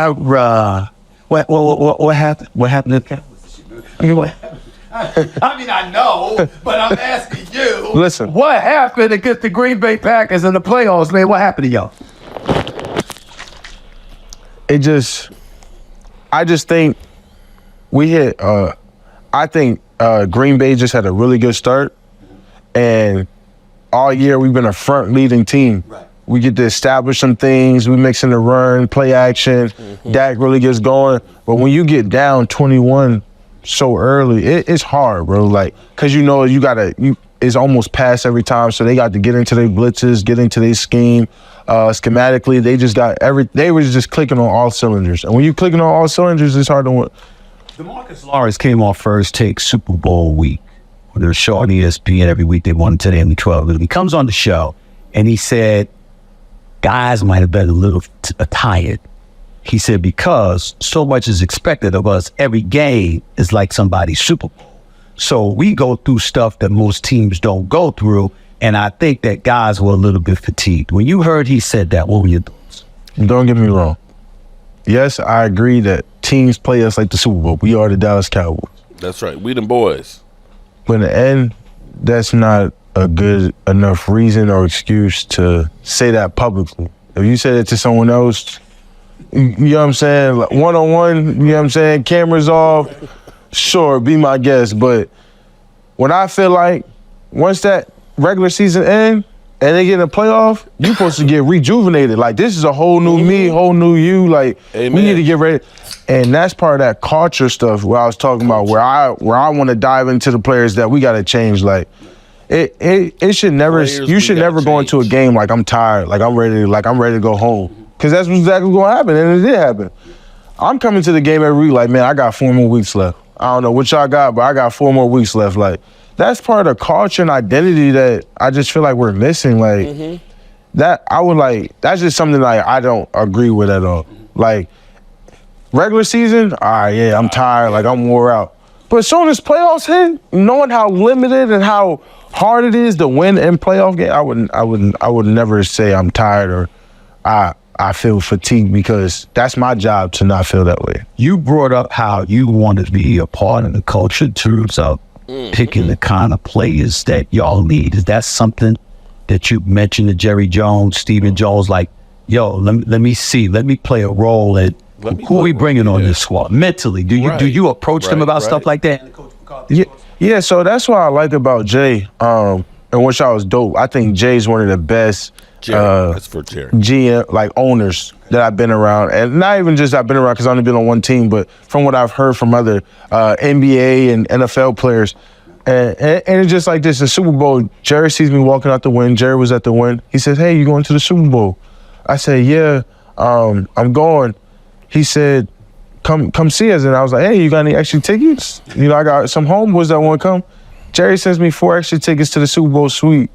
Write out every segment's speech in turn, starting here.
What happened? What happened to the Cowboys? I mean, what happened? I know, but I'm asking you. Listen. What happened against the Green Bay Packers in the playoffs, man? What happened to y'all? I just think we hit, I think Green Bay just had a really good start. And all year we've been a front leading team. Right. We get to establish some things. We mix in the run, play action. Dak really gets going. But when you get down 21 so early, it's hard, bro. Like, cause it's almost pass every time. So they got to get into their blitzes, get into their scheme. Schematically, they were just clicking on all cylinders. And when you clicking on all cylinders, it's hard to win. DeMarcus Lawrence came on First Take Super Bowl week. They're showing ESPN every week. They won today in the 12. And he comes on the show and he said, guys might have been a little tired. He said, because so much is expected of us. Every game is like somebody's Super Bowl. So we go through stuff that most teams don't go through. And I think that guys were a little bit fatigued. When you heard he said that, what were your thoughts? Don't get me wrong. Yes, I agree that teams play us like the Super Bowl. We are the Dallas Cowboys. That's right. We them boys. But in the end, that's not a good enough reason or excuse to say that publicly. If you said it to someone else, you know what I'm saying? Like one-on-one, you know what I'm saying? Cameras off, sure, be my guest. But when I feel like once that regular season ends and they get in a playoff, you're supposed to get rejuvenated. Like, this is a whole new me, whole new you. Like, Amen. We need to get ready. And that's part of that culture stuff where I was talking about where I want to dive into the players that we got to change. Like, it should never, you should never go into a game like I'm tired, like I'm ready to go home. Because that's exactly what's going to happen, and it did happen. I'm coming to the game every week like, man, I got 4 more weeks left. I don't know what y'all got, but I got 4 more weeks left. Like, that's part of the culture and identity that I just feel like we're missing. Like, that's just something like I don't agree with at all. Like, regular season, all right, yeah, I'm tired, like I'm wore out. But as soon as playoffs hit, knowing how limited and how hard it is to win in playoff game, I would never say I'm tired or I feel fatigued, because that's my job to not feel that way. You brought up how you want to be a part of the culture in terms of picking the kind of players that y'all need. Is that something that you mentioned to Jerry Jones, Stephen Jones, like, yo, let me play a role in who are we bringing on this squad? Mentally, do you approach them about stuff like that? Yeah, so that's what I like about Jay, and which I was dope. I think Jay's one of the best that's for Jerry. GM, like owners that I've been around. And not even just I've been around because I've only been on one team, but from what I've heard from other NBA and NFL players. And it's just like this, the Super Bowl, Jerry sees me walking out the win. Jerry was at the win. He says, hey, you going to the Super Bowl? I said, yeah, I'm going. He said, come see us. And I was like, hey, you got any extra tickets? You know, I got some homeboys that want to come. Jerry sends me 4 extra tickets to the Super Bowl suite.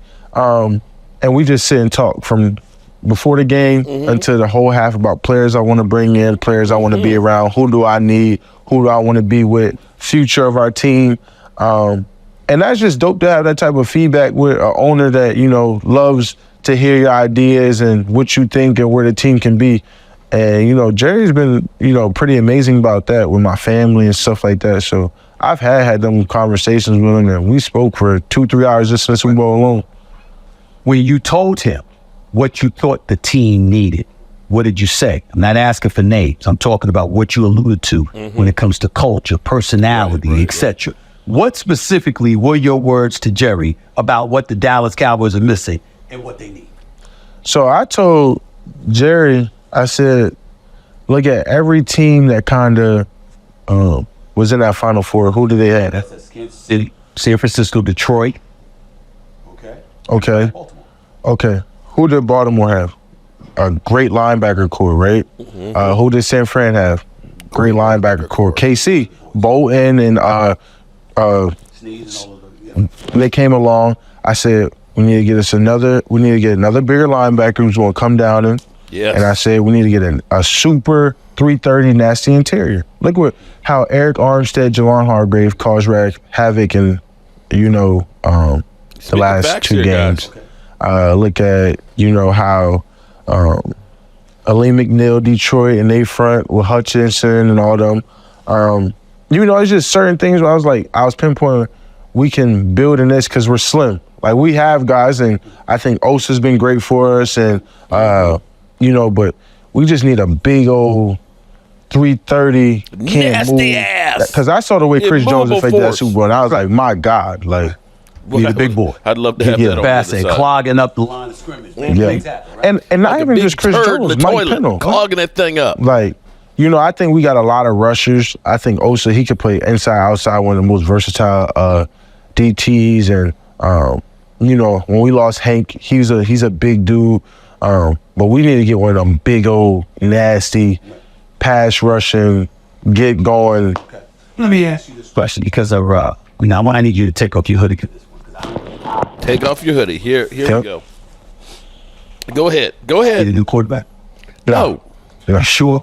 And we just sit and talk from before the game until the whole half about players I want to bring in, players I want to be around, who do I need, who do I want to be with, future of our team. And that's just dope to have that type of feedback with an owner that, you know, loves to hear your ideas and what you think and where the team can be. And, you know, Jerry's been, you know, pretty amazing about that with my family and stuff like that. So I've had them conversations with him, and we spoke for 2-3 hours just in the Super Bowl alone. When you told him what you thought the team needed, what did you say? I'm not asking for names. I'm talking about what you alluded to when it comes to culture, personality, etc. What specifically were your words to Jerry about what the Dallas Cowboys are missing and what they need? So I told Jerry, I said, look at every team that kind of was in that Final Four. Who did they have? That's Kansas City, San Francisco, Detroit. Okay. Who did Baltimore have? A great linebacker core, right? Who did San Fran have? Great linebacker core. KC, Bolton, and they came along. I said, we need to get another bigger linebacker who's going to come down and. Yes. And I said, we need to get a super 330 nasty interior. Look how Eric Armstead, Javon Hargrave caused havoc in, you know, the last 2 games. Look at, you know, how Ali McNeil, Detroit, and they front with Hutchinson and all them. It's just certain things where I was pinpointing we can build in this because we're slim. Like, we have guys, and I think Osa's been great for us, and, but we just need a big old 330 can't move. Nasty ass. Because I saw the way Chris Jones affected that Super Bowl, and I was like, my God, like. He's a big boy. I'd love to have He's that a on the basset, side. clogging up the line of scrimmage. Yeah. Exactly, right? And not Like a even big just Chris turd in Jones, the Mike toilet, Pennell. clogging that thing up. Like, I think we got a lot of rushers. I think Osa, he could play inside, outside, one of the most versatile DTs. And, when we lost Hank, he's a big dude. But we need to get one of them big old, nasty, pass rushing, get going. Okay. Let me ask you this question because of, now I need you to take off your hoodie. Take off your hoodie. Here we Yep. go. Go ahead. Need a new quarterback? No. Yeah. Sure.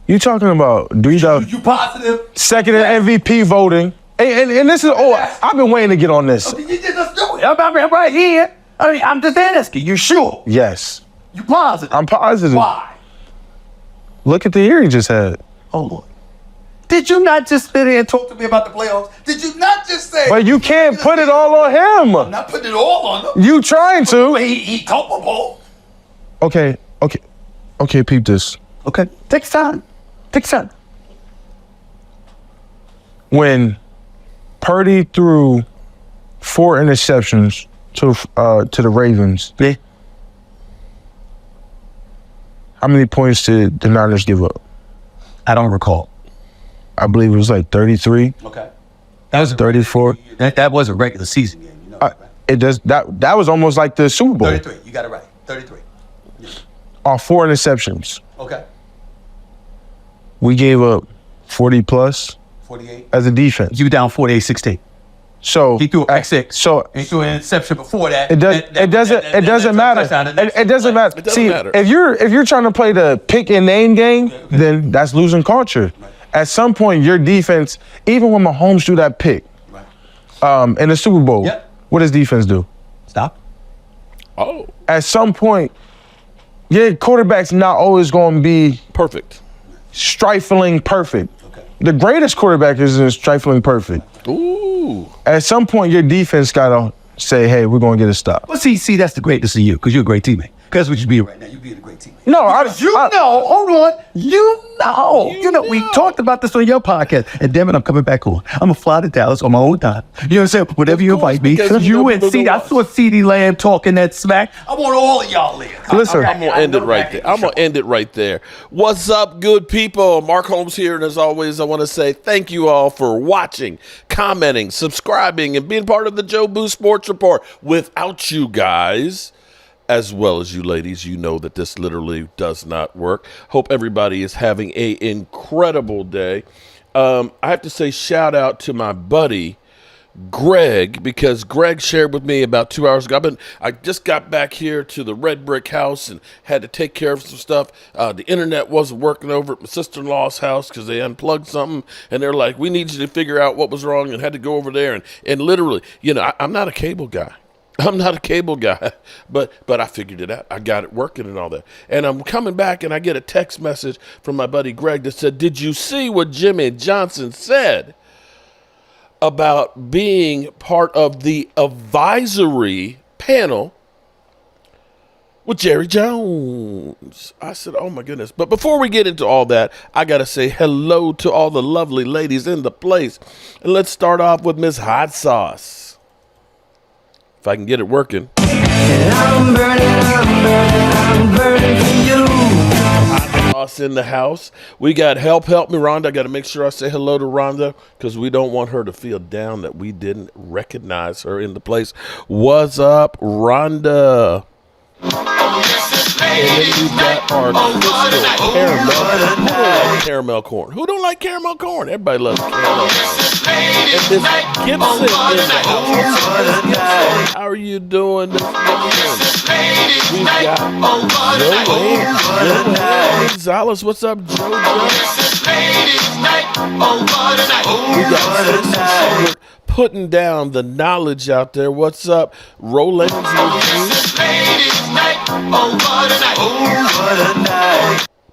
You talking about You positive? second in MVP voting. And this is, I've been waiting to get on this. Let's do it. I'm right here. I'm just asking. You sure? Yes. You positive? I'm positive. Why? Look at the year he just had. Oh, Lord. Did you not just sit here and talk to me about the playoffs? Did you not just say? But you can't put it all on him. I'm not putting it all on him. You trying to. He culpable. Okay, peep this. Okay. Takes time. When Purdy threw 4 interceptions to the Ravens, Yeah. how many points did the Niners give up? I don't recall. I believe it was like 33. Okay. That was 34. That was a regular season game, you know. Right? It does that was almost like the Super Bowl. 33. You got it right. 33. On 4 interceptions. Okay. We gave up 40 plus 48. as a defense. You were down 48-16. So He threw a pick six. So He threw an interception before that. it doesn't matter. It doesn't matter. It doesn't See, matter. if you're trying to play the pick and name game, then that's losing culture. At some point, your defense, even when Mahomes threw that pick, in the Super Bowl, Yep. what does defense do? Stop. Oh, At some point, your quarterback's not always going to be perfect. strifling perfect. Okay. The greatest quarterback isn't strifling perfect. Ooh. At some point, your defense got to say, hey, we're going to get a stop. Well, see, that's the greatness of you, because you're a great teammate. Because that's what you be right now. You being a great teammate. No, Hold on. You know, we talked about this on your podcast. And damn it, I'm coming back on. I'm going to fly to Dallas on my own time. You know what I'm saying? Whenever you invite me. because you You know and people CD, gonna I saw CD Lamb talking that smack. I want all of y'all there. Listen. I'm going to end it right there. I'm going to end it right there. What's up, good people? Mark Holmes here. And as always, I want to say thank you all for watching, commenting, subscribing, and being part of the Joe Boo Sports Report. Without you guys, as well as you ladies, you know that this literally does not work. Hope everybody is having an incredible day. I have to say shout out to my buddy, Greg, because Greg shared with me about 2 hours ago. I just got back here to the red brick house and had to take care of some stuff. The internet wasn't working over at my sister-in-law's house because they unplugged something, and they're like, we need you to figure out what was wrong, and had to go over there. And literally, I'm not a cable guy. but I figured it out. I got it working and all that. And I'm coming back and I get a text message from my buddy Greg that said, did you see what Jimmy Johnson said about being part of the advisory panel with Jerry Jones? I said, oh my goodness. But before we get into all that, I got to say hello to all the lovely ladies in the place. And let's start off with Miss Hot Sauce. If I can get it working. I'm burning for you. Hot Sauce in the house. We got help me, Rhonda. I got to make sure I say hello to Rhonda because we don't want her to feel down that we didn't recognize her in the place. What's up, Rhonda? And then we've got our crystal caramel corn. Who don't like caramel corn? Everybody loves caramel corn. And this Gibson in the house. How are you doing, Miss Gibson? We've got Joe Gonzalez. What's up, Joe? We got putting down the knowledge out there. What's up, Roland's with you?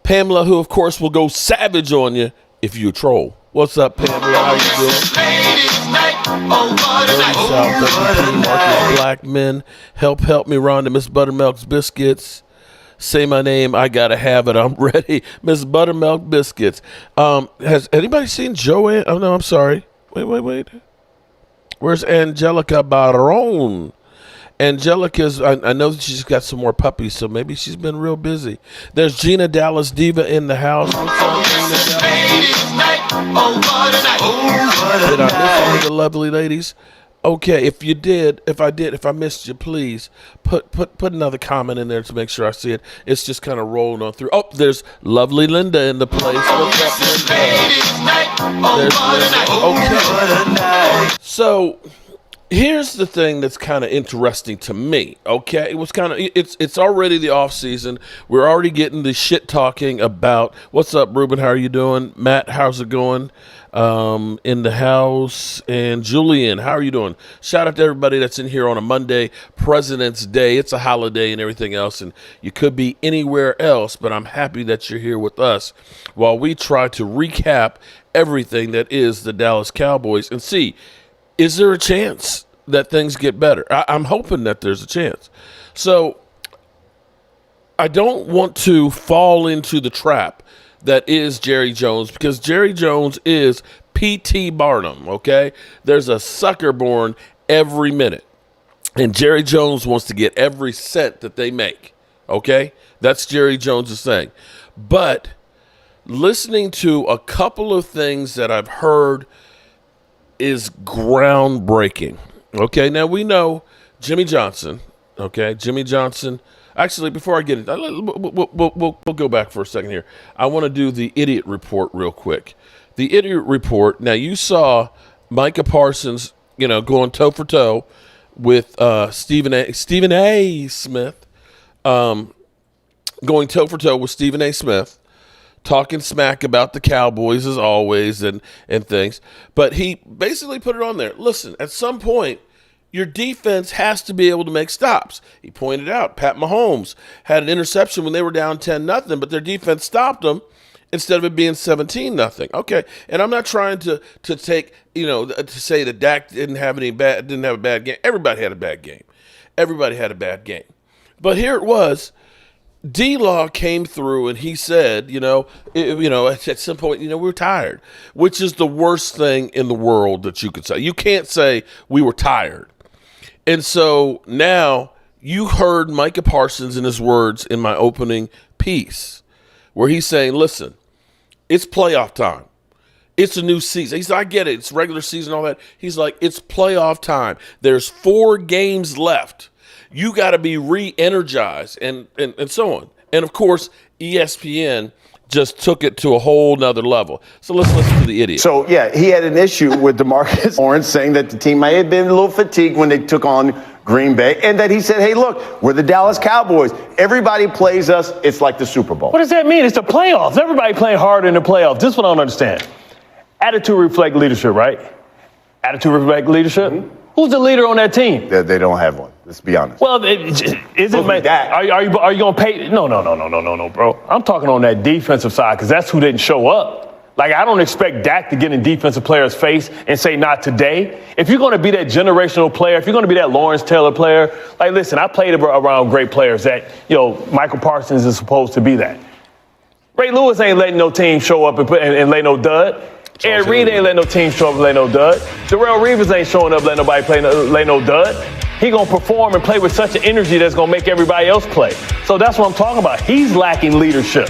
Pamela, who, of course, will go savage on you if you troll. What's up, Pamela? How you doing? Marcus Blackman. Help me, Rhonda. Miss Buttermilk's Biscuits. Say my name. I got to have it. I'm ready. Miss Buttermilk Biscuits. Has anybody seen Joanne? Oh, no, I'm sorry. Wait. Where's Angelica Barron? Angelica's, I know that she's got some more puppies, so maybe she's been real busy. There's Gina Dallas Diva in the house. What's up, Gina Dallas? Did I miss any of the lovely ladies? Okay, if I missed you, please put another comment in there to make sure I see it. It's just kind of rolling on through. Oh, there's lovely Linda in the place. What's up, Linda? Okay. So here's the thing that's kind of interesting to me. Okay, it's already the off season. We're already getting the shit talking about what's up, Ruben. How are you doing, Matt? How's it going? In the house, and Julian, how are you doing? Shout out to everybody that's in here on a Monday, President's Day. It's a holiday and everything else, and you could be anywhere else, but I'm happy that you're here with us while we try to recap everything that is the Dallas Cowboys and see, is there a chance that things get better? I'm hoping that there's a chance. So I don't want to fall into the trap that is Jerry Jones, because Jerry Jones is P.T. Barnum, okay? There's a sucker born every minute, and Jerry Jones wants to get every cent that they make, okay? That's Jerry Jones' thing. But listening to a couple of things that I've heard is groundbreaking, okay? Now, we know Jimmy Johnson, okay? Jimmy Johnson. Actually, before I get it, we'll go back for a second here. I want to do the idiot report real quick. The idiot report. Now, you saw Micah Parsons, going toe for toe with Stephen A. Smith, going toe for toe with Stephen A. Smith, talking smack about the Cowboys as always and things. But he basically put it on there. Listen, at some point, your defense has to be able to make stops. He pointed out Pat Mahomes had an interception when they were down 10-0, but their defense stopped them instead of it being 17-0. Okay, and I'm not trying to take, to say that Dak didn't have a bad game. Everybody had a bad game. But here it was. D-Law came through and he said, at some point, we were tired, which is the worst thing in the world that you could say. You can't say we were tired. And so now you heard Micah Parsons in his words in my opening piece where he's saying, listen, it's playoff time. It's a new season. He said, I get it. It's regular season, all that. He's like, it's playoff time. There's 4 games left. You got to be re-energized and so on. And, of course, ESPN just took it to a whole nother level. So let's listen to the idiot. So, yeah, he had an issue with DeMarcus Lawrence saying that the team may have been a little fatigued when they took on Green Bay, and that he said, hey, look, we're the Dallas Cowboys. Everybody plays us. It's like the Super Bowl. What does that mean? It's the playoffs. Everybody playing hard in the playoffs. This one I don't understand. Attitude reflect leadership, right? Attitude reflect leadership? Mm-hmm. Who's the leader on that team? They don't have one. Let's be honest. Well, are you going to pay? No, bro. I'm talking on that defensive side because that's who didn't show up. Like, I don't expect Dak to get in defensive players' face and say, not today. If you're going to be that generational player, if you're going to be that Lawrence Taylor player, like, listen, I played around great players that, Michael Parsons is supposed to be that. Ray Lewis ain't letting no team show up and lay no dud. Ed Reed ain't letting no team show up and lay no dud. Darrelle Reeves ain't showing up letting nobody lay no dud. He going to perform and play with such an energy that's going to make everybody else play. So that's what I'm talking about. He's lacking leadership,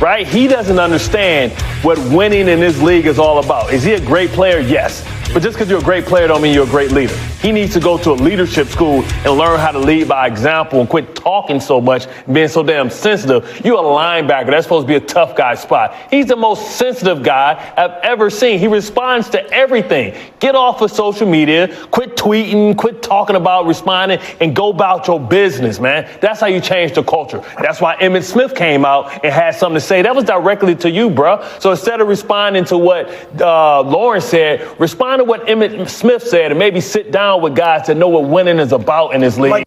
right? He doesn't understand what winning in this league is all about. Is he a great player? Yes. But just because you're a great player don't mean you're a great leader. He needs to go to a leadership school and learn how to lead by example and quit talking so much and being so damn sensitive. You're a linebacker. That's supposed to be a tough guy spot. He's the most sensitive guy I've ever seen. He responds to everything. Get off of social media. Quit tweeting. Quit talking about responding and go about your business, man. That's how you change the culture. That's why Emmitt Smith came out and had something to say. That was directly to you, bro. So instead of responding to what Lawrence said, respond to what Emmitt Smith said and maybe sit down with guys that know what winning is about in this league.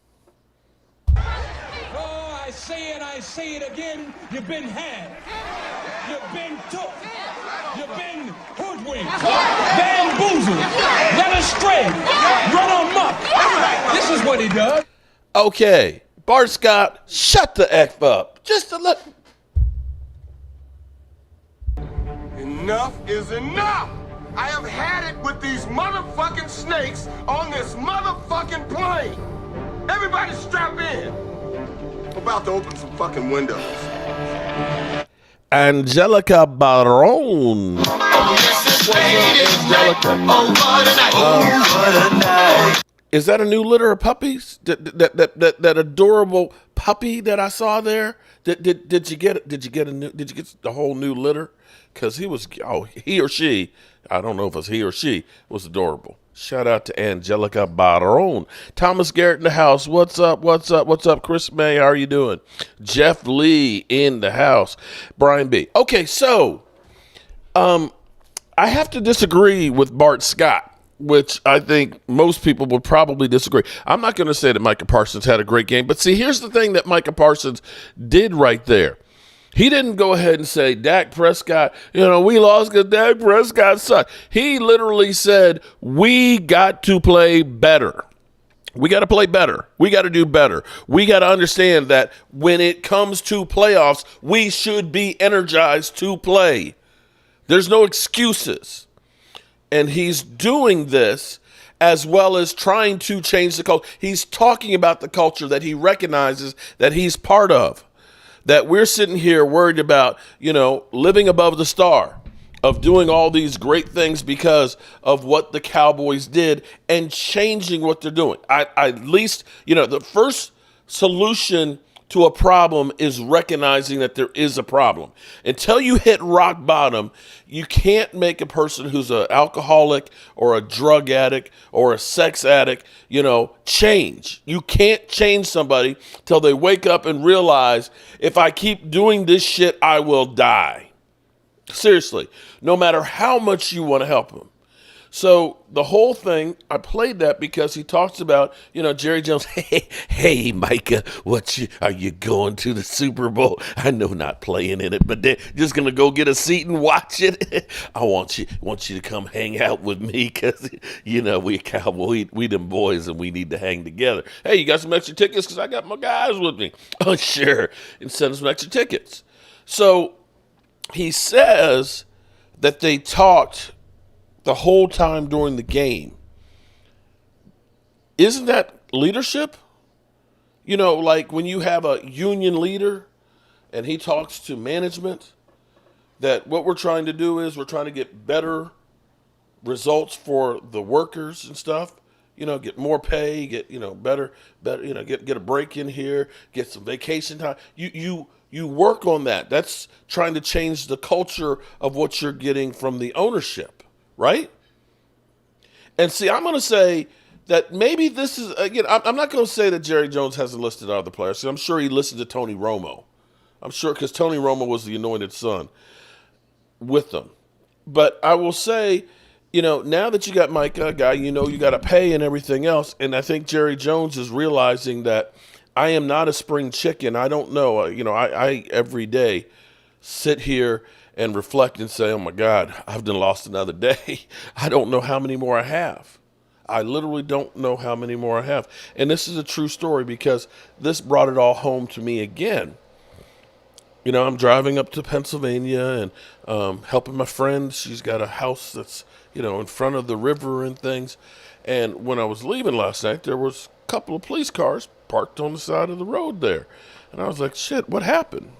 Oh, I see it again, you've been had. You've been took. You've been hoodwinked, bamboozled, led astray, run amok. This is what he does. Okay, Bart Scott, shut the F up. Just a look. Enough is enough. I have had it with these motherfucking snakes on this motherfucking plane. Everybody strap in. I'm about to open some fucking windows. Angelica Baron. Is that a new litter of puppies? That adorable puppy that I saw there? Did you get it? Did you get the whole new litter? Because he or she, I don't know if it's he or she, was adorable. Shout out to Angelica Baron. Thomas Garrett in the house. What's up? What's up? What's up? Chris May, how are you doing? Jeff Lee in the house. Brian B. Okay, so I have to disagree with Bart Scott, which I think most people would probably disagree. I'm not going to say that Micah Parsons had a great game, but see, here's the thing that Micah Parsons did right there. He didn't go ahead and say, Dak Prescott, we lost because Dak Prescott sucked. He literally said, we got to play better. We got to play better. We got to do better. We got to understand that when it comes to playoffs, we should be energized to play. There's no excuses. And he's doing this as well as trying to change the culture. He's talking about the culture that he recognizes that he's part of. That we're sitting here worried about, living above the star, of doing all these great things because of what the Cowboys did and changing what they're doing. At least, the first solution to a problem is recognizing that there is a problem. Until you hit rock bottom, you can't make a person who's an alcoholic or a drug addict or a sex addict, change. You can't change somebody till they wake up and realize, if I keep doing this shit, I will die. Seriously, no matter how much you want to help them. So the whole thing, I played that because he talks about, Jerry Jones. Hey, Micah, are you going to the Super Bowl? I know not playing in it, but they're just gonna go get a seat and watch it. I want you to come hang out with me because we Cowboy, we them boys, and we need to hang together. Hey, you got some extra tickets? Because I got my guys with me. Oh, sure, and send some extra tickets. So he says that they talked the whole time during the game. Isn't that leadership? Like when you have a union leader and he talks to management, that what we're trying to do is we're trying to get better results for the workers and stuff. Get more pay, get, better, get a break in here, get some vacation time. You work on that. That's trying to change the culture of what you're getting from the ownership. Right? And see, I'm going to say that maybe this is, again, I'm not going to say that Jerry Jones hasn't listed other players. See, I'm sure he listened to Tony Romo. I'm sure because Tony Romo was the anointed son with them. But I will say, now that you got Micah, a guy, you got to pay and everything else. And I think Jerry Jones is realizing that I am not a spring chicken. I don't know. I every day sit here and reflect and say, oh my God, I've done lost another day. I don't know how many more I have. I literally don't know how many more I have. And this is a true story because this brought it all home to me again. I'm driving up to Pennsylvania and helping my friend. She's got a house that's, in front of the river and things. And when I was leaving last night, there was a couple of police cars parked on the side of the road there. And I was like, shit, what happened?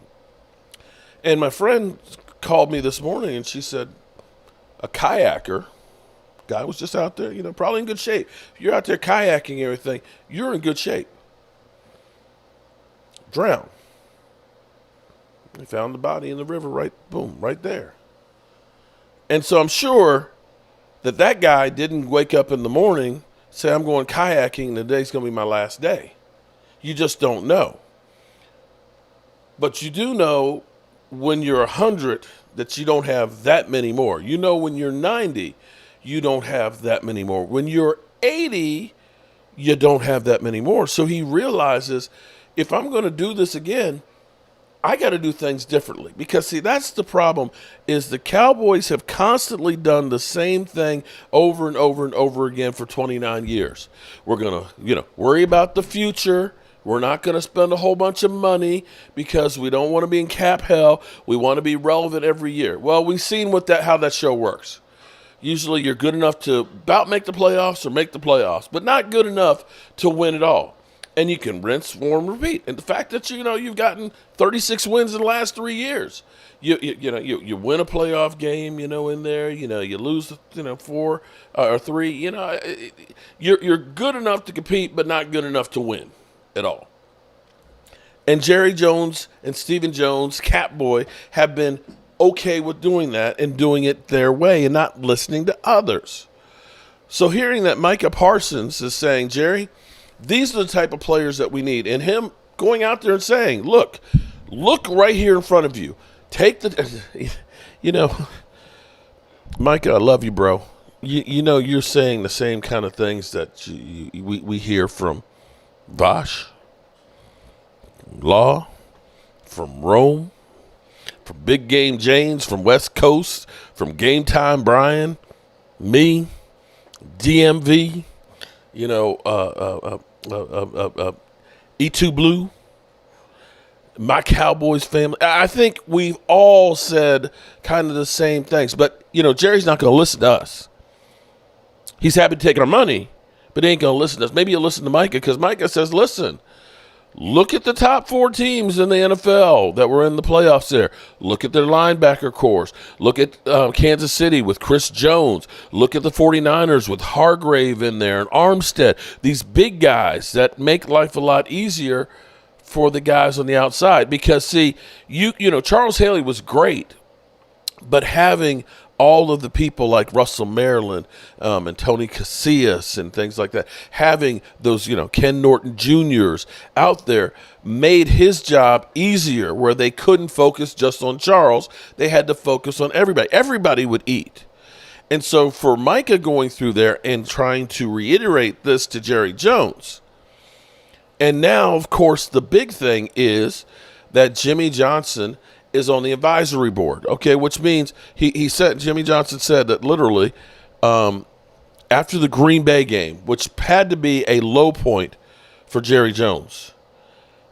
And my friend called me this morning and she said, a kayaker, guy was just out there, probably in good shape. If you're out there kayaking and everything, you're in good shape. Drowned. They found the body in the river right there. And so I'm sure that guy didn't wake up in the morning, say, I'm going kayaking and today's going to be my last day. You just don't know. But you do know when you're 100 that you don't have that many more. When you're 90, you don't have that many more. When you're 80, you don't have that many more. So he realizes, if I'm going to do this again, I got to do things differently. Because, see, that's the problem, is the Cowboys have constantly done the same thing over and over and over again for 29 years. We're going to, worry about the future. We're not going to spend a whole bunch of money because we don't want to be in cap hell. We want to be relevant every year. Well, we've seen how that show works. Usually you're good enough to about make the playoffs or make the playoffs, but not good enough to win it all. And you can rinse, warm, repeat. And the fact that you've gotten 36 wins in the last 3 years, you win a playoff game, in there, you lose, 4 or 3, you're good enough to compete, but not good enough to win at all. And Jerry Jones and Stephen Jones, Catboy, have been okay with doing that and doing it their way and not listening to others. So hearing that Micah Parsons is saying, Jerry, these are the type of players that we need. And him going out there and saying, look right here in front of you. Take the, Micah, I love you, bro. You're saying the same kind of things that we hear from Vosh, Law, from Rome, from Big Game James, from West Coast, from Game Time Brian, me, DMV, E2 Blue, my Cowboys family. I think we've all said kind of the same things. But, Jerry's not going to listen to us. He's happy to take our money, but he ain't going to listen to us. Maybe he'll listen to Micah because Micah says, listen, look at the top 4 teams in the NFL that were in the playoffs there. Look at their linebacker cores. Look at Kansas City with Chris Jones. Look at the 49ers with Hargrave in there and Armstead. These big guys that make life a lot easier for the guys on the outside. Because, see, Charles Haley was great, but having all of the people like Russell Maryland and Tony Casillas and things like that, having those, Ken Norton Jr.'s out there made his job easier where they couldn't focus just on Charles. They had to focus on everybody. Everybody would eat. And so for Micah going through there and trying to reiterate this to Jerry Jones, and now, of course, the big thing is that Jimmy Johnson is on the advisory board, okay, which means Jimmy Johnson said that literally after the Green Bay game, which had to be a low point for Jerry Jones.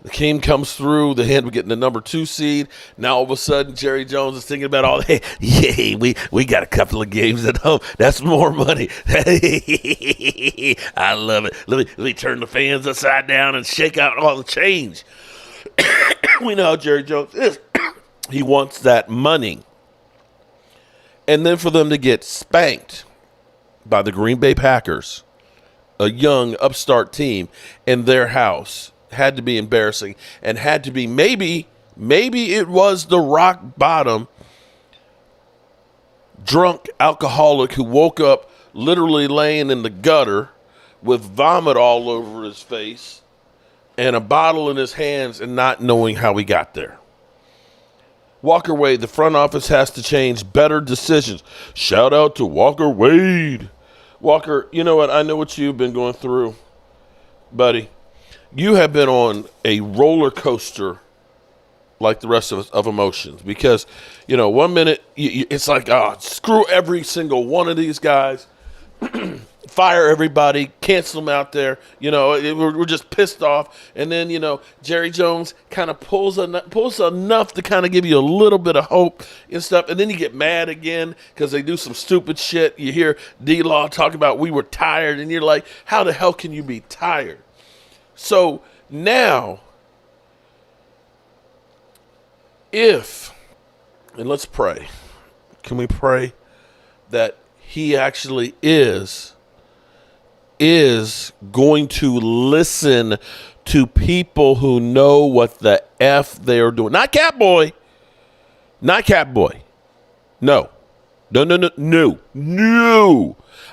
The team comes through, the hand of getting the number 2 seed. Now all of a sudden, Jerry Jones is thinking about we got a couple of games at home. That's more money. I love it. Let me turn the fans upside down and shake out all the change. We know how Jerry Jones is. He wants that money. And then for them to get spanked by the Green Bay Packers, a young upstart team in their house, had to be embarrassing and had to be maybe it was the rock bottom drunk alcoholic who woke up literally laying in the gutter with vomit all over his face and a bottle in his hands and not knowing how he got there. Walker Wade, the front office has to change better decisions. Shout out to Walker Wade. Walker, you know what? I know what you've been going through, buddy. You have been on a roller coaster like the rest of us of emotions because, 1 minute it's like, screw every single one of these guys. Fire everybody, cancel them out there. We're just pissed off. And then, Jerry Jones kind of pulls enough to kind of give you a little bit of hope and stuff. And then you get mad again because they do some stupid shit. You hear D-Law talk about we were tired. And you're like, how the hell can you be tired? So now, and let's pray. Can we pray that he actually is going to listen to people who know what the F they are doing. Not Catboy. No.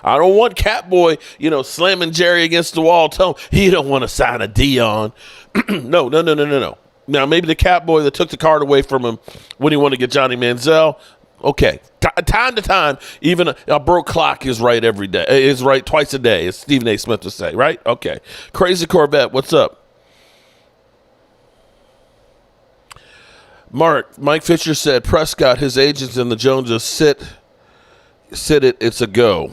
I don't want Catboy, slamming Jerry against the wall, telling him he don't want to sign a Dion. No. Now, maybe the Catboy that took the card away from him when he wanted to get Johnny Manziel. Okay, time to time, even a broke clock is right every day. Is right twice a day, as Stephen A. Smith would say, right? Okay. Crazy Corvette, what's up? Mike Fisher said Prescott, his agents, and the Joneses sit it. It's a go.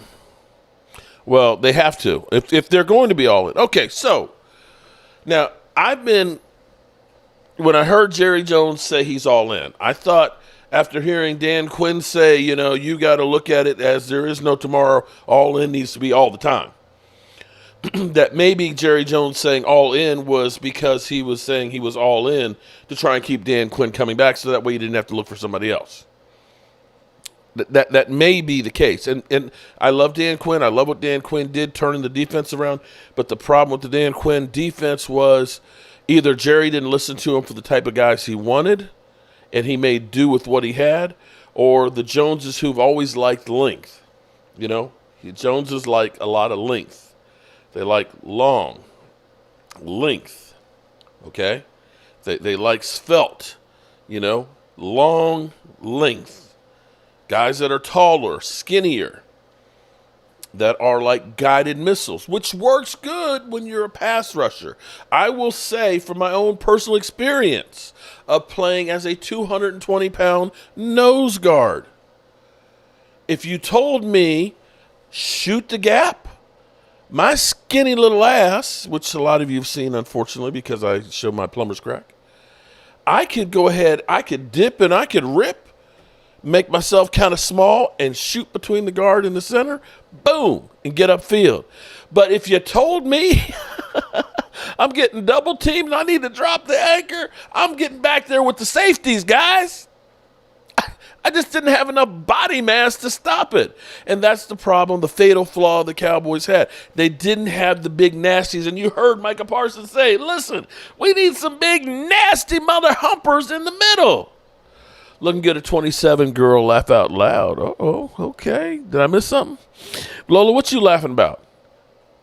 Well, they have to if they're going to be all in. Okay, so now when I heard Jerry Jones say he's all in, I thought after hearing Dan Quinn say, you got to look at it as there is no tomorrow, all in needs to be all the time. That maybe Jerry Jones saying all in was because he was saying he was all in to try and keep Dan Quinn coming back so that way he didn't have to look for somebody else. That may be the case. And I love Dan Quinn. I love what Dan Quinn did, turning the defense around. But the problem with the Dan Quinn defense was either Jerry didn't listen to him for the type of guys he wanted, and he made do with what he had, or the Joneses who've always liked length. The Joneses like a lot of length. They like long length, okay? They like svelte, long length. Guys that are taller, skinnier, that are like guided missiles, which works good when you're a pass rusher. I will say from my own personal experience of playing as a 220-pound nose guard, if you told me shoot the gap, my skinny little ass, which a lot of you have seen, unfortunately, because I show my plumber's crack, I could go ahead, I could dip and I could rip, make myself kind of small and shoot between the guard and the center, boom, and get upfield. But if you told me I'm getting double teamed and I need to drop the anchor, I'm getting back there with the safeties, guys. I just didn't have enough body mass to stop it. And that's the problem, the fatal flaw the Cowboys had. They didn't have the big nasties. And you heard Micah Parsons say, listen, we need some big nasty mother humpers in the middle. Looking good at 27, girl, laugh out loud. Uh-oh, okay. Did I miss something? Lola, what you laughing about?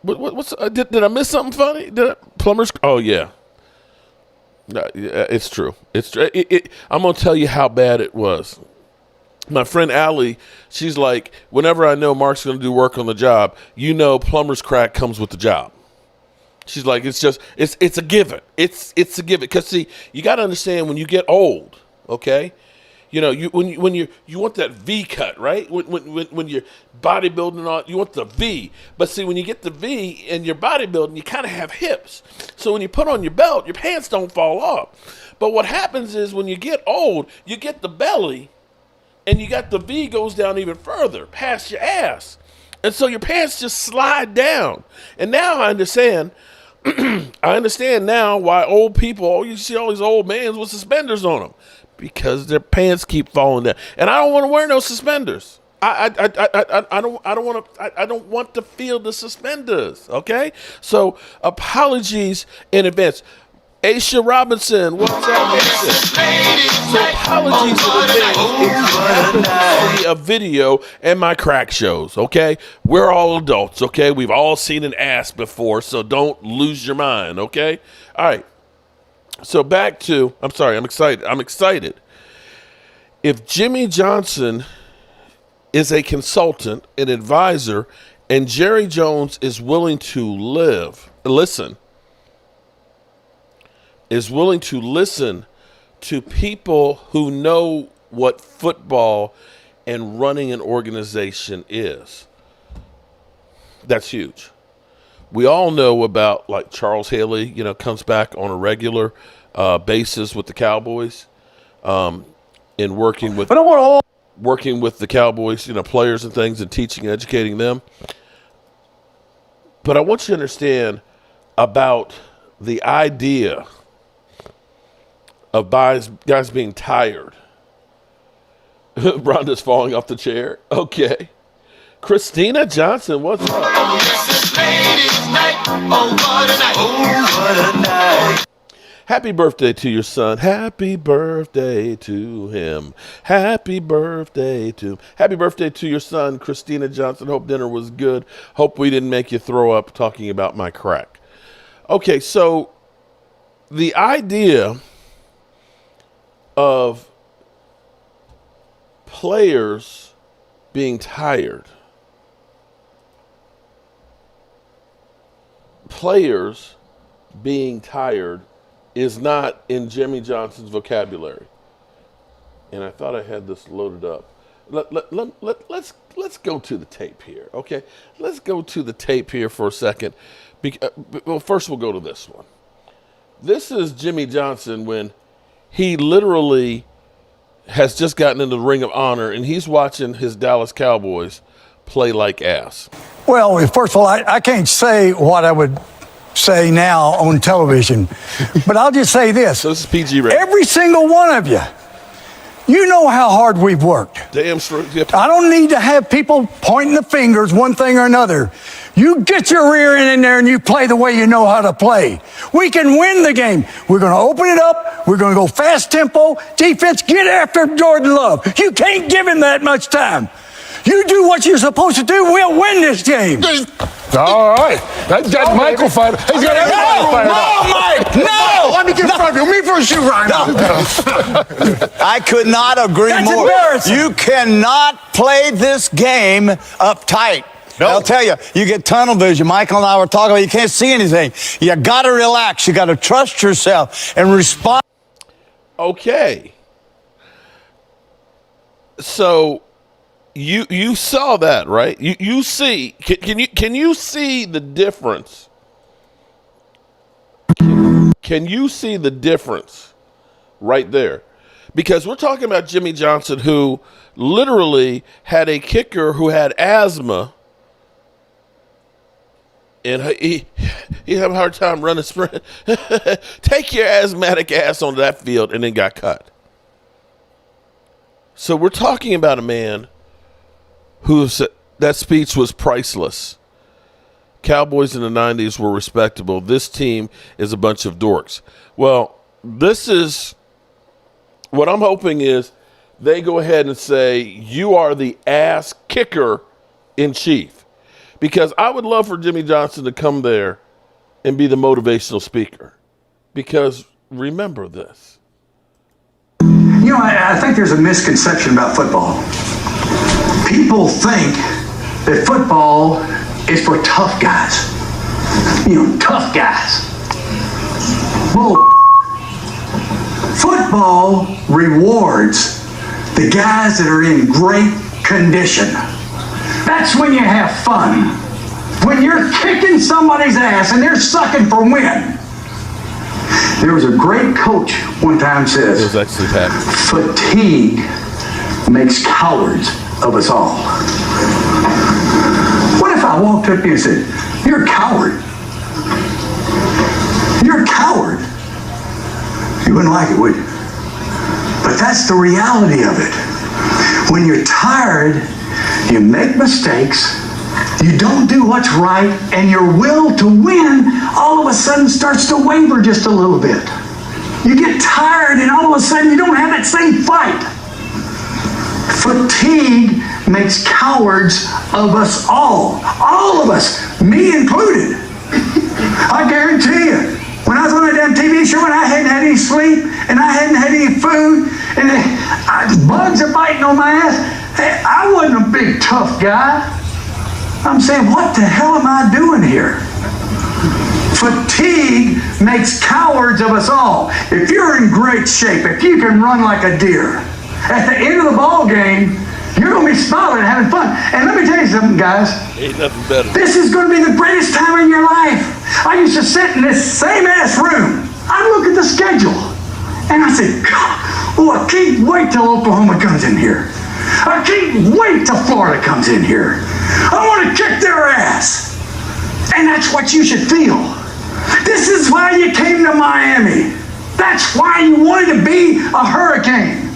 Did I miss something funny? Plumbers? Oh, yeah. It's true. It's true. I'm going to tell you how bad it was. My friend Allie, she's like, whenever I know Mark's going to do work on the job, plumber's crack comes with the job. She's like, it's a given. It's a given. Because, see, you got to understand when you get old, okay, when you want that V cut, right? When you're bodybuilding and all, you want the V. But see, when you get the V and you're bodybuilding, you kind of have hips. So when you put on your belt, your pants don't fall off. But what happens is when you get old, you get the belly, and you got the V goes down even further, past your ass. And so your pants just slide down. And now I understand. I understand now why old people, you see all these old men with suspenders on them. Because their pants keep falling down. And I don't want to wear no suspenders. I don't want to feel the suspenders, okay? So apologies in advance. Aisha Robinson, what's up, Aisha? So apologies in advance if you happen to see a video and my crack shows, okay? We're all adults, okay? We've all seen an ass before, so don't lose your mind, okay? All right. So back to, I'm excited. If Jimmy Johnson is a consultant, an advisor, and Jerry Jones is willing to listen to people who know what football and running an organization is, that's huge. We all know about, like, Charles Haley, comes back on a regular basis with the Cowboys in working with the Cowboys, players and things, and teaching and educating them. But I want you to understand about the idea of guys being tired. Rhonda's falling off the chair. Okay. Christina Johnson, what's up? Happy birthday to your son. Happy birthday to him. Happy birthday to him. Happy birthday to your son, Christina Johnson. Hope dinner was good. Hope we didn't make you throw up talking about my crack. Okay, so the idea of players being tired. Players being tired is not in Jimmy Johnson's vocabulary. and I thought I had this loaded up. Let's go to the tape here, okay? Let's go to the tape here for a second. Well, first we'll go to this one. This is Jimmy Johnson when he literally has just gotten into the Ring of Honor, and he's watching his Dallas Cowboys play like ass. Well, first of all, I can't say what I would say now on television, but I'll just say this. So this is PG rated. Every single one of you, you know how hard we've worked. Damn straight. I don't need to have people pointing the fingers one thing or another. You get your rear end in there and you play the way you know how to play. We can win the game. We're going to open it up. We're going to go fast tempo. Defense, get after Jordan Love. You can't give him that much time. You do what you're supposed to do, we'll win this game. All right. That got Michael fired. He's got everybody fired up. Mike, no! Let me get in front of you. Me for a shoe, Ryan. I could not agree That's more. embarrassing. You cannot play this game uptight. No. I'll tell you, you get tunnel vision. Michael and I were talking about you can't see anything. You got to relax. You got to trust yourself and respond. Okay. So you saw that, right? You see, can you see the difference? Can you see the difference right there? Because we're talking about Jimmy Johnson, who literally had a kicker who had asthma, and he had a hard time running sprint. Take your asthmatic ass onto that field, and then got cut. So we're talking about a man whose that speech was priceless. Cowboys in the 90s were respectable. This team is a bunch of dorks. Well, this is what I'm hoping is they go ahead and say, you are the ass kicker in chief. Because I would love for Jimmy Johnson to come there and be the motivational speaker. Because remember this. You know, I think there's a misconception about football. People think that football is for tough guys. You know, tough guys. Well, football rewards the guys that are in great condition. That's when you have fun. When you're kicking somebody's ass and they're sucking for win. There was a great coach one time says, It was actually Pat. fatigue makes cowards of us all. What if I walked up to you and said, you're a coward? You're a coward. You wouldn't like it, would you? But that's the reality of it. When you're tired, you make mistakes, you don't do what's right, and your will to win all of a sudden starts to waver just a little bit. You get tired, and all of a sudden you don't have that same fight. Fatigue makes cowards of us all of us, me included. I guarantee you, when I was on that damn TV show and I hadn't had any sleep and I hadn't had any food and bugs are biting on my ass, I wasn't a big tough guy. I'm saying, what the hell am I doing here? Fatigue makes cowards of us all. If you're in great shape, if you can run like a deer, at the end of the ball game, you're going to be smiling and having fun. And let me tell you something, guys. Ain't nothing better. This is going to be the greatest time in your life. I used to sit in this same ass room. I'd look at the schedule. And I said, God, oh, I can't wait till Oklahoma comes in here. I can't wait till Florida comes in here. I want to kick their ass. And that's what you should feel. This is why you came to Miami. That's why you wanted to be a Hurricane.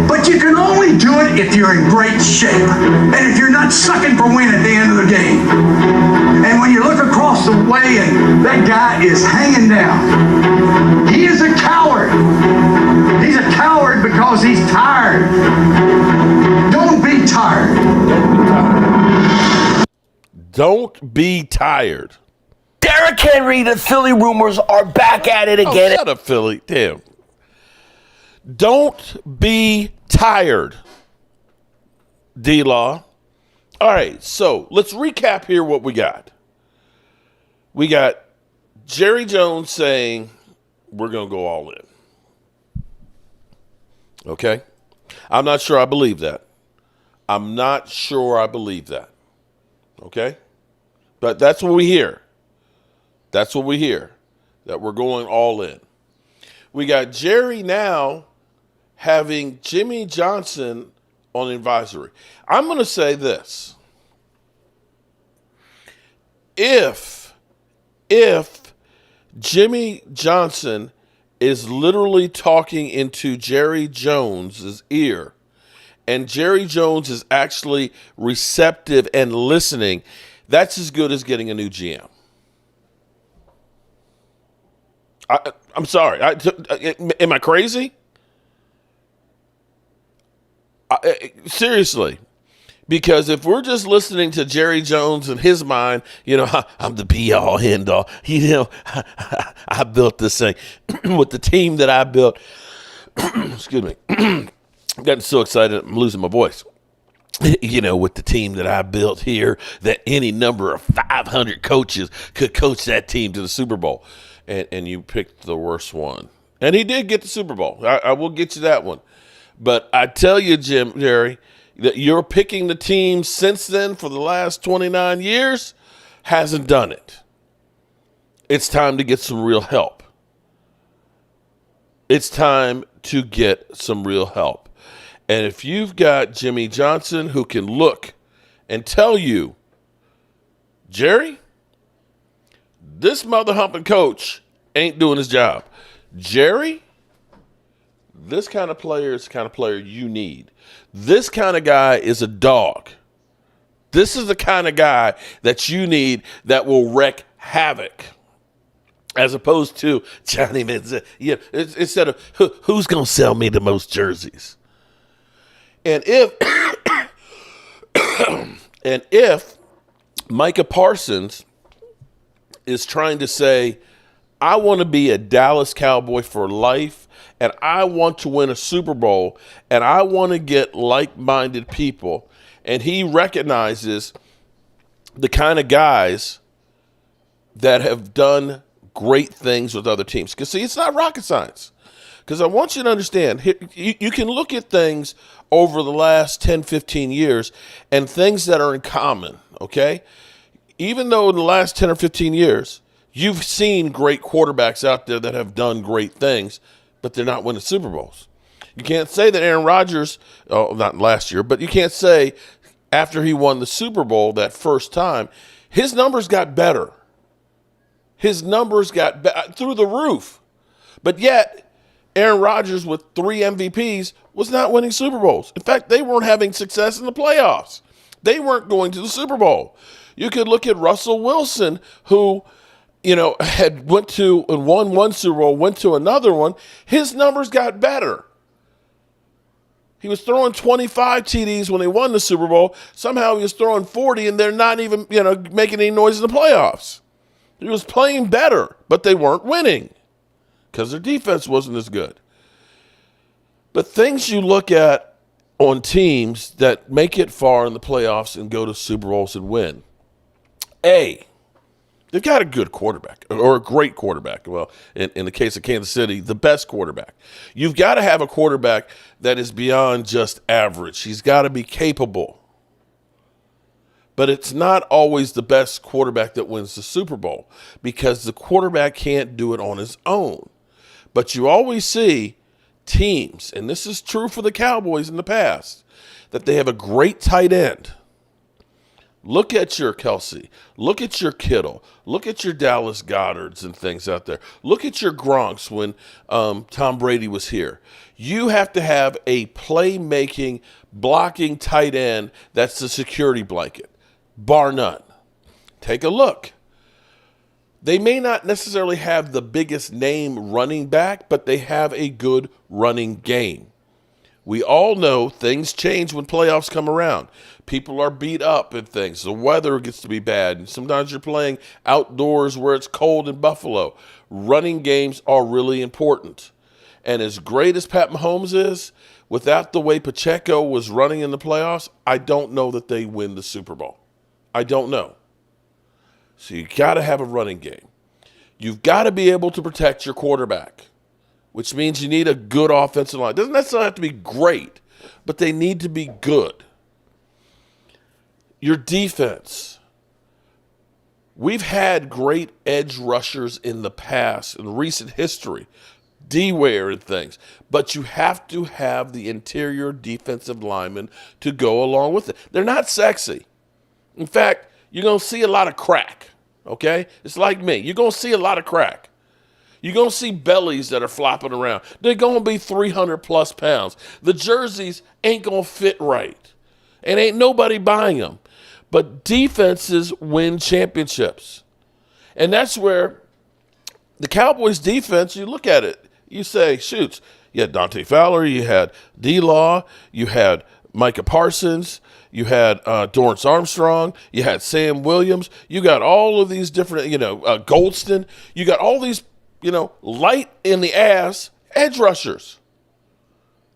But you can only do it if you're in great shape and if you're not sucking for win at the end of the game. And when you look across the way and that guy is hanging down, he is a coward. He's a coward because he's tired. Don't be tired. Don't be tired. Derrick Henry, the Philly rumors are back at it again. Oh, shut up, Philly. Damn. Don't be tired, D-Law. All right, so let's recap here what we got. We got Jerry Jones saying we're going to go all in. Okay? I'm not sure I believe that. I'm not sure I believe that. Okay? But that's what we hear. That's what we hear, that we're going all in. We got Jerry now having Jimmy Johnson on advisory. I'm going to say this. If Jimmy Johnson is literally talking into Jerry Jones's ear, and Jerry Jones is actually receptive and listening, that's as good as getting a new GM. I'm sorry. Am I crazy? Seriously. Because if we're just listening to Jerry Jones in his mind, I'm the be-all, end-all. I built this thing with the team that I built. Excuse me. I'm getting so excited, I'm losing my voice. With the team that I built here, that any number of 500 coaches could coach that team to the Super Bowl. And you picked the worst one. And he did get the Super Bowl. I will get you that one. But I tell you, Jerry, that you're picking the team since then for the last 29 years hasn't done it. It's time to get some real help. It's time to get some real help. And if you've got Jimmy Johnson who can look and tell you, Jerry, this mother humping coach ain't doing his job. Jerry, this kind of player is the kind of player you need. This kind of guy is a dog. This is the kind of guy that you need that will wreak havoc. As opposed to Johnny Manziel. Instead of who's going to sell me the most jerseys. And if Micah Parsons is trying to say, I want to be a Dallas Cowboy for life, and I want to win a Super Bowl, and I want to get like-minded people, and he recognizes the kind of guys that have done great things with other teams. Because, see, it's not rocket science. Because I want you to understand, you can look at things over the last 10, 15 years and things that are in common, okay? Even though in the last 10 or 15 years, you've seen great quarterbacks out there that have done great things, but they're not winning Super Bowls. You can't say that Aaron Rodgers, not last year, but you can't say after he won the Super Bowl that first time, his numbers got better. His numbers got through the roof. But yet, Aaron Rodgers with 3 MVPs was not winning Super Bowls. In fact, they weren't having success in the playoffs. They weren't going to the Super Bowl. You could look at Russell Wilson, who, had went to and won one Super Bowl, went to another one. His numbers got better. He was throwing 25 TDs when they won the Super Bowl. Somehow he was throwing 40, and they're not even, making any noise in the playoffs. He was playing better, but they weren't winning because their defense wasn't as good. But things you look at on teams that make it far in the playoffs and go to Super Bowls and win. A, they've got a good quarterback or a great quarterback. Well, in the case of Kansas City, the best quarterback. You've got to have a quarterback that is beyond just average. He's got to be capable. But it's not always the best quarterback that wins the Super Bowl because the quarterback can't do it on his own. But you always see teams, and this is true for the Cowboys in the past, that they have a great tight end. Look at your Kelsey. Look at your Kittle. Look at your Dallas Goddards and things out there. Look at your Gronks when Tom Brady was here. You have to have a playmaking, blocking tight end that's the security blanket, bar none. Take a look. They may not necessarily have the biggest name running back, but they have a good running game. We all know things change when playoffs come around. People are beat up and things. The weather gets to be bad. And sometimes you're playing outdoors where it's cold in Buffalo. Running games are really important. And as great as Pat Mahomes is, without the way Pacheco was running in the playoffs, I don't know that they win the Super Bowl. I don't know. So you got to have a running game. You've got to be able to protect your quarterback, which means you need a good offensive line. It doesn't necessarily have to be great, but they need to be good. Your defense. We've had great edge rushers in the past, in recent history, D-Ware and things, but you have to have the interior defensive linemen to go along with it. They're not sexy. In fact, you're going to see a lot of crack, okay? It's like me. You're going to see a lot of crack. You're going to see bellies that are flopping around. They're going to be 300-plus pounds. The jerseys ain't going to fit right, and ain't nobody buying them. But defenses win championships. And that's where the Cowboys defense, you look at it, you say, shoots, you had Dante Fowler, you had D-Law, you had Micah Parsons, you had Dorrance Armstrong, you had Sam Williams, you got all of these different, Goldston, you got all these, light in the ass edge rushers.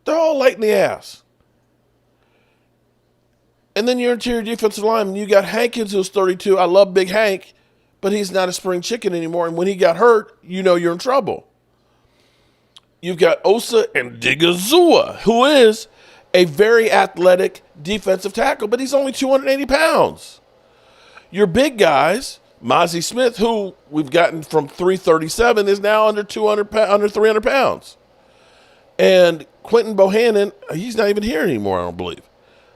They're all light in the ass. And then your interior defensive lineman, you got Hankins, who's 32. I love Big Hank, but he's not a spring chicken anymore. And when he got hurt, you're in trouble. You've got Osa and Digazua, who is a very athletic defensive tackle, but he's only 280 pounds. Your big guys, Mozzie Smith, who we've gotten from 337, is now under 300 pounds. And Quentin Bohannon, he's not even here anymore, I don't believe.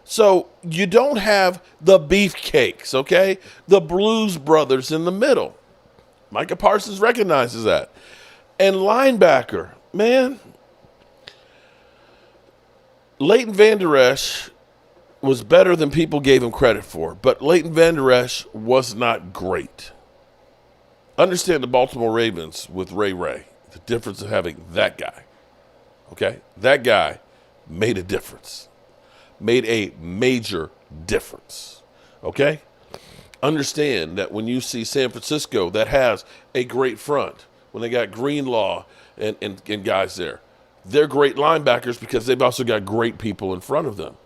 So you don't have the beefcakes, okay? The Blues Brothers in the middle. Micah Parsons recognizes that. And linebacker, man, Leighton Vander Esch was better than people gave him credit for, but Leighton Vander Esch was not great. Understand the Baltimore Ravens with Ray, the difference of having that guy, okay? That guy made a difference. Made a major difference, okay? Understand that when you see San Francisco that has a great front, when they got Greenlaw and guys there, they're great linebackers because they've also got great people in front of them.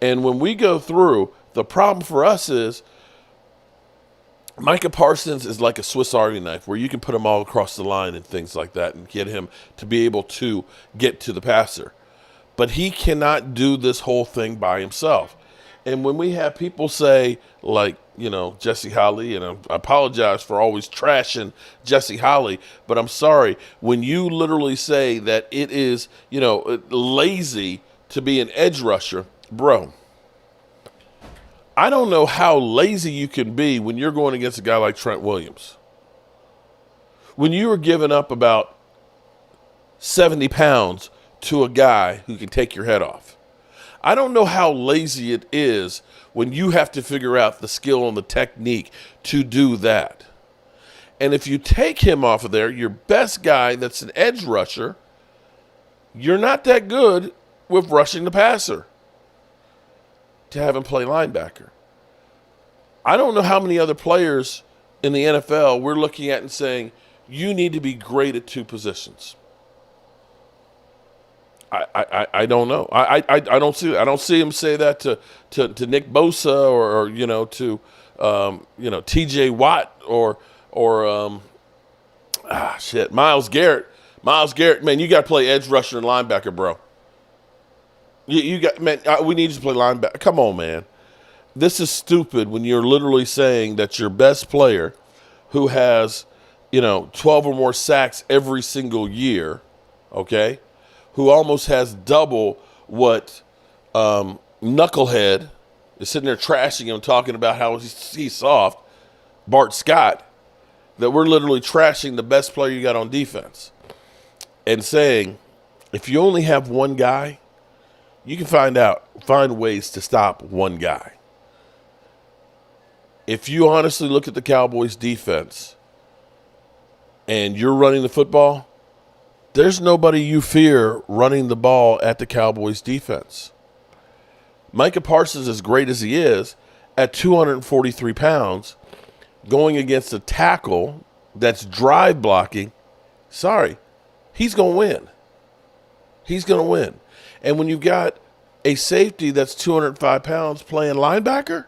And when we go through, the problem for us is Micah Parsons is like a Swiss Army knife where you can put him all across the line and things like that and get him to be able to get to the passer. But he cannot do this whole thing by himself. And when we have people say, like, Jesse Holley, and I apologize for always trashing Jesse Holley, but I'm sorry, when you literally say that it is, lazy to be an edge rusher, bro, I don't know how lazy you can be when you're going against a guy like Trent Williams. When you are giving up about 70 pounds to a guy who can take your head off. I don't know how lazy it is when you have to figure out the skill and the technique to do that. And if you take him off of there, your best guy that's an edge rusher, you're not that good with rushing the passer to have him play linebacker. I don't know how many other players in the NFL we're looking at and saying, you need to be great at two positions. I don't know. I don't see him say that to Nick Bosa or T.J. Watt or Myles Garrett. Myles Garrett, man, you got to play edge rusher and linebacker, bro. You got, man. We need you to play linebacker. Come on, man. This is stupid when you're literally saying that your best player, who has 12 or more sacks every single year, okay, who almost has double what Knucklehead is sitting there trashing him, talking about how he's soft, Bart Scott, that we're literally trashing the best player you got on defense and saying, if you only have one guy, you can find ways to stop one guy. If you honestly look at the Cowboys defense and you're running the football, there's nobody you fear running the ball at the Cowboys defense. Micah Parsons, as great as he is, at 243 pounds, going against a tackle that's drive blocking, he's going to win. He's going to win. And when you've got a safety that's 205 pounds playing linebacker,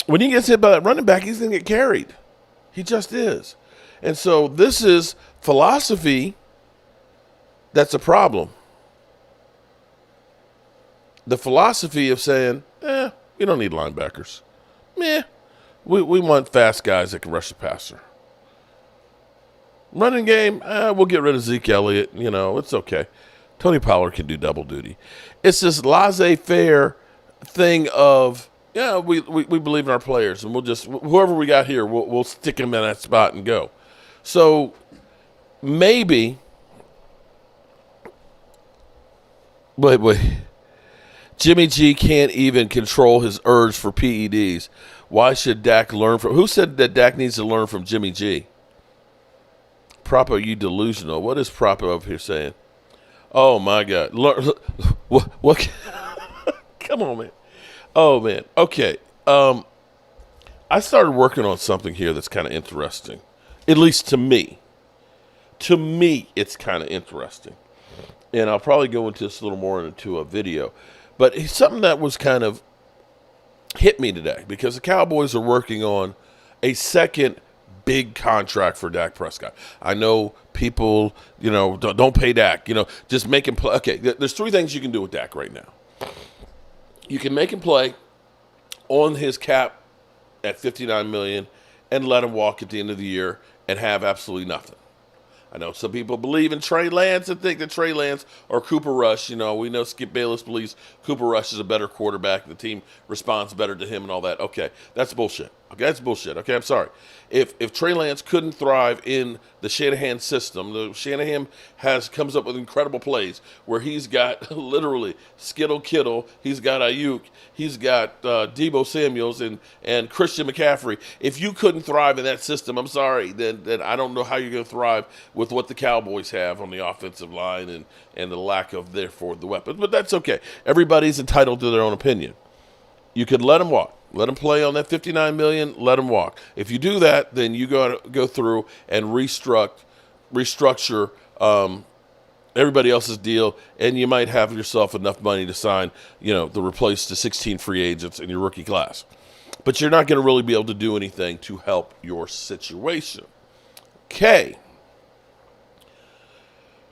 when he gets hit by that running back, he's going to get carried. He just is. And so this is philosophy that's a problem. the philosophy of saying, we don't need linebackers. We want fast guys that can rush the passer. Running game, we'll get rid of Zeke Elliott. It's okay. Tony Pollard can do double duty. It's this laissez-faire thing of, we believe in our players, and we'll just, whoever we got here, we'll stick him in that spot and go. So maybe, wait. Jimmy G can't even control his urge for PEDs. Why should Dak learn from? Who said that Dak needs to learn from Jimmy G? Propo, you delusional. What is Propo over here saying? Oh, my God. What? Come on, man. Oh, man. Okay. I started working on something here that's kind of interesting, at least to me. To me, it's kind of interesting. And I'll probably go into this a little more into a video. But it's something that was kind of hit me today because the Cowboys are working on a second big contract for Dak Prescott. I know people, don't pay Dak. Just make him play. Okay, there's three things you can do with Dak right now. You can make him play on his cap at $59 million and let him walk at the end of the year and have absolutely nothing. I know some people believe in Trey Lance and think that Trey Lance or Cooper Rush, we know Skip Bayless believes Cooper Rush is a better quarterback. The team responds better to him and all that. Okay, that's bullshit. Okay, that's bullshit. Okay, I'm sorry. If Trey Lance couldn't thrive in the Shanahan system, the Shanahan comes up with incredible plays where he's got literally Skittle Kittle, he's got Ayuk, he's got Deebo Samuels and Christian McCaffrey. If you couldn't thrive in that system, I'm sorry, then I don't know how you're going to thrive with what the Cowboys have on the offensive line and the lack of, therefore, the weapons. But that's okay. Everybody's entitled to their own opinion. You could let him walk. Let him play on that $59 million. Let him walk. If you do that, then you go through and restructure everybody else's deal, and you might have yourself enough money to sign, to replace the 16 free agents in your rookie class. But you're not going to really be able to do anything to help your situation. Okay.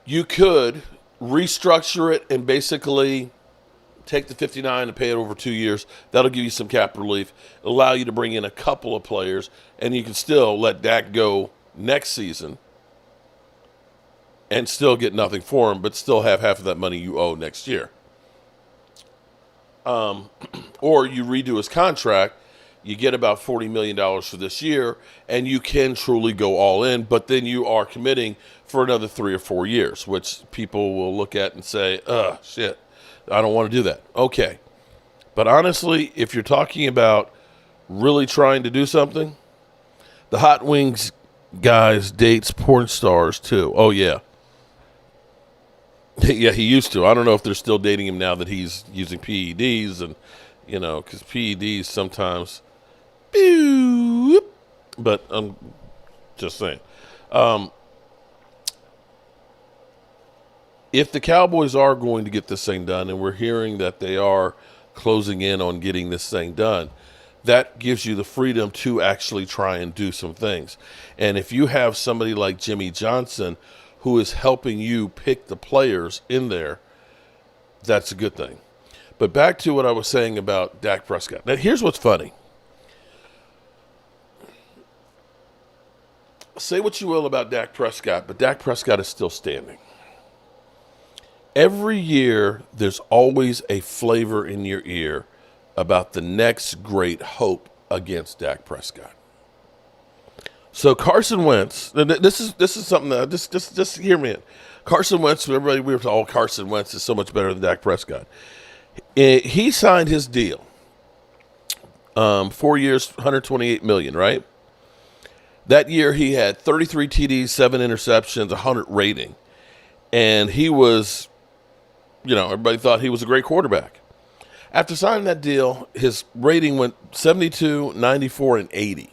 You could restructure it and basically take the 59 and pay it over 2 years. That'll give you some cap relief, allow you to bring in a couple of players, and you can still let Dak go next season and still get nothing for him, but still have half of that money you owe next year. Or you redo his contract, you get about $40 million for this year, and you can truly go all in, but then you are committing for another 3 or 4 years, which people will look at and say, shit, I don't want to do that. Okay. But honestly, if you're talking about really trying to do something, the Hot Wings guys dates porn stars too. Oh, yeah. Yeah, he used to. I don't know if they're still dating him now that he's using PEDs and, because PEDs sometimes, but I'm just saying. If the Cowboys are going to get this thing done, and we're hearing that they are closing in on getting this thing done, that gives you the freedom to actually try and do some things. And if you have somebody like Jimmy Johnson who is helping you pick the players in there, that's a good thing. But back to what I was saying about Dak Prescott. Now, here's what's funny. Say what you will about Dak Prescott, but Dak Prescott is still standing. Every year, there's always a flavor in your ear about the next great hope against Dak Prescott. So Carson Wentz, this is something that just hear me in. Carson Wentz, everybody we were told, Carson Wentz is so much better than Dak Prescott. He signed his deal, 4 years, $128 million, right? That year he had 33 TDs, 7 interceptions, 100 rating, and he was, everybody thought he was a great quarterback. After signing that deal, his rating went 72, 94, and 80.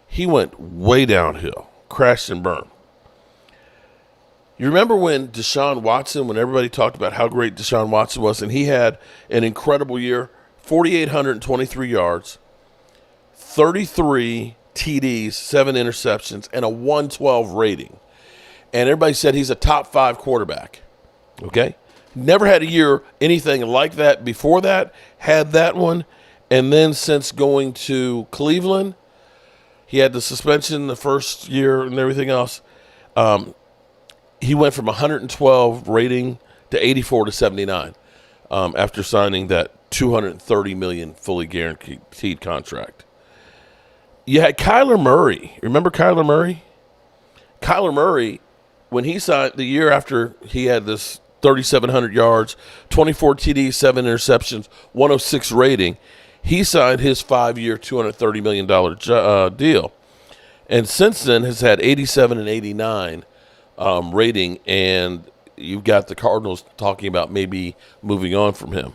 He went way downhill, crashed and burned. You remember when Deshaun Watson, when everybody talked about how great Deshaun Watson was, and he had an incredible year, 4,823 yards, 33 TDs, 7 interceptions, and a 112 rating. And everybody said he's a top 5 quarterback. Okay? Never had a year anything like that before that, had that one. And then since going to Cleveland, he had the suspension the first year and everything else. He went from 112 rating to 84 to 79 after signing that $230 million fully guaranteed contract. You had Kyler Murray. Remember Kyler Murray? Kyler Murray, when he signed the year after he had this 3,700 yards, 24 TDs, 7 interceptions, 106 rating, he signed his 5-year, $230 million deal. And since then has had 87 and 89 rating, and you've got the Cardinals talking about maybe moving on from him.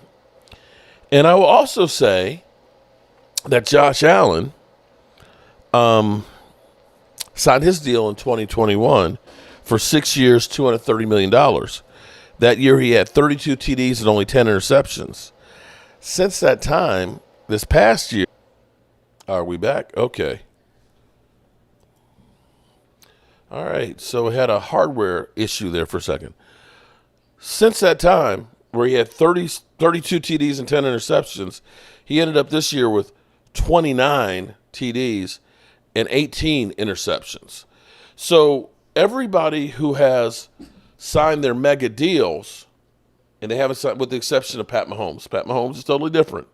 And I will also say that Josh Allen signed his deal in 2021 for 6 years, $230 million. That year he had 32 TDs and only 10 interceptions. Since that time, this past year, are we back? Okay. All right, so we had a hardware issue there for a second. Since that time, where he had 32 TDs and 10 interceptions, he ended up this year with 29 TDs and 18 interceptions. So everybody who has signed their mega deals, and they haven't signed, with the exception of Pat Mahomes. Pat Mahomes is totally different.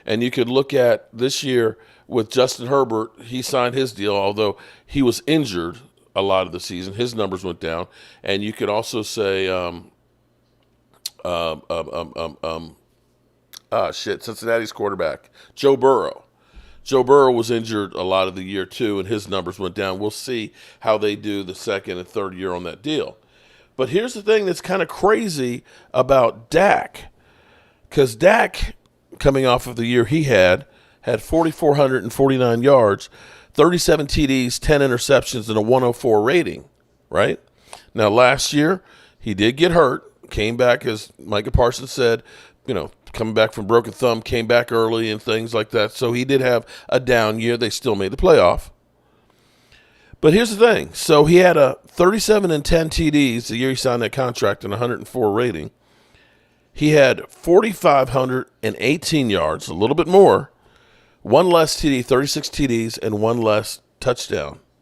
And you could look at this year with Justin Herbert. He signed his deal, although he was injured a lot of the season. His numbers went down. And you could also say, Cincinnati's quarterback, Joe Burrow. Joe Burrow was injured a lot of the year, too, and his numbers went down. We'll see how they do the second and third year on that deal. But here's the thing that's kind of crazy about Dak, because Dak, coming off of the year he had 4,449 yards, 37 TDs, 10 interceptions, and a 104 rating, right? Now, last year, he did get hurt, came back, as Micah Parsons said, coming back from broken thumb, came back early and things like that. So he did have a down year. They still made the playoff. But here's the thing. So he had a 37 and 10 TDs the year he signed that contract and 104 rating. He had 4,518 yards, a little bit more, one less TD, 36 TDs, and one less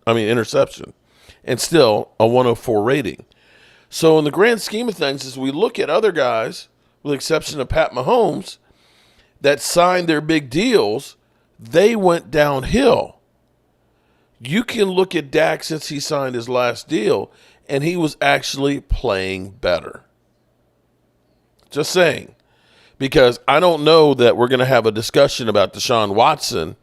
interception, and still a 104 rating. So in the grand scheme of things, as we look at other guys, with the exception of Pat Mahomes, that signed their big deals, they went downhill. You can look at Dak since he signed his last deal, and he was actually playing better. Just saying. Because I don't know that we're going to have a discussion about Deshaun Watson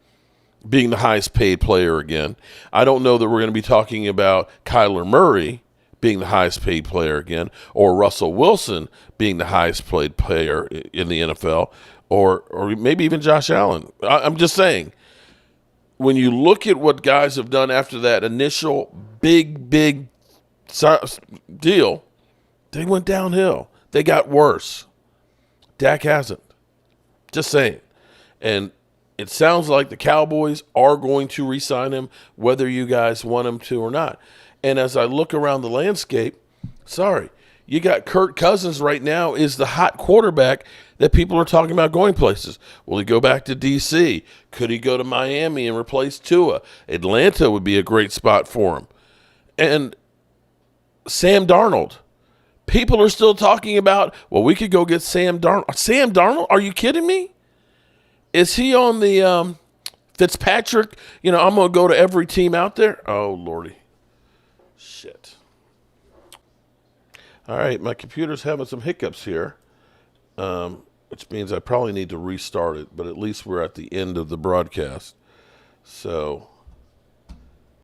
being the highest paid player again. I don't know that we're going to be talking about Kyler Murray being the highest paid player again, or Russell Wilson being the highest paid player in the NFL, or maybe even Josh Allen. I'm just saying, when you look at what guys have done after that initial big deal, they went downhill. They got worse. Dak hasn't. Just saying. And it sounds like the Cowboys are going to re-sign him, whether you guys want him to or not. And as I look around the landscape, you got Kirk Cousins right now is the hot quarterback that people are talking about going places. Will he go back to D.C.? Could he go to Miami and replace Tua? Atlanta would be a great spot for him. And Sam Darnold. People are still talking about, well, we could go get Sam Darnold. Sam Darnold? Are you kidding me? Is he on the Fitzpatrick? I'm going to go to every team out there? Oh, Lordy. Shit. All right, my computer's having some hiccups here, which means I probably need to restart it, but at least we're at the end of the broadcast. So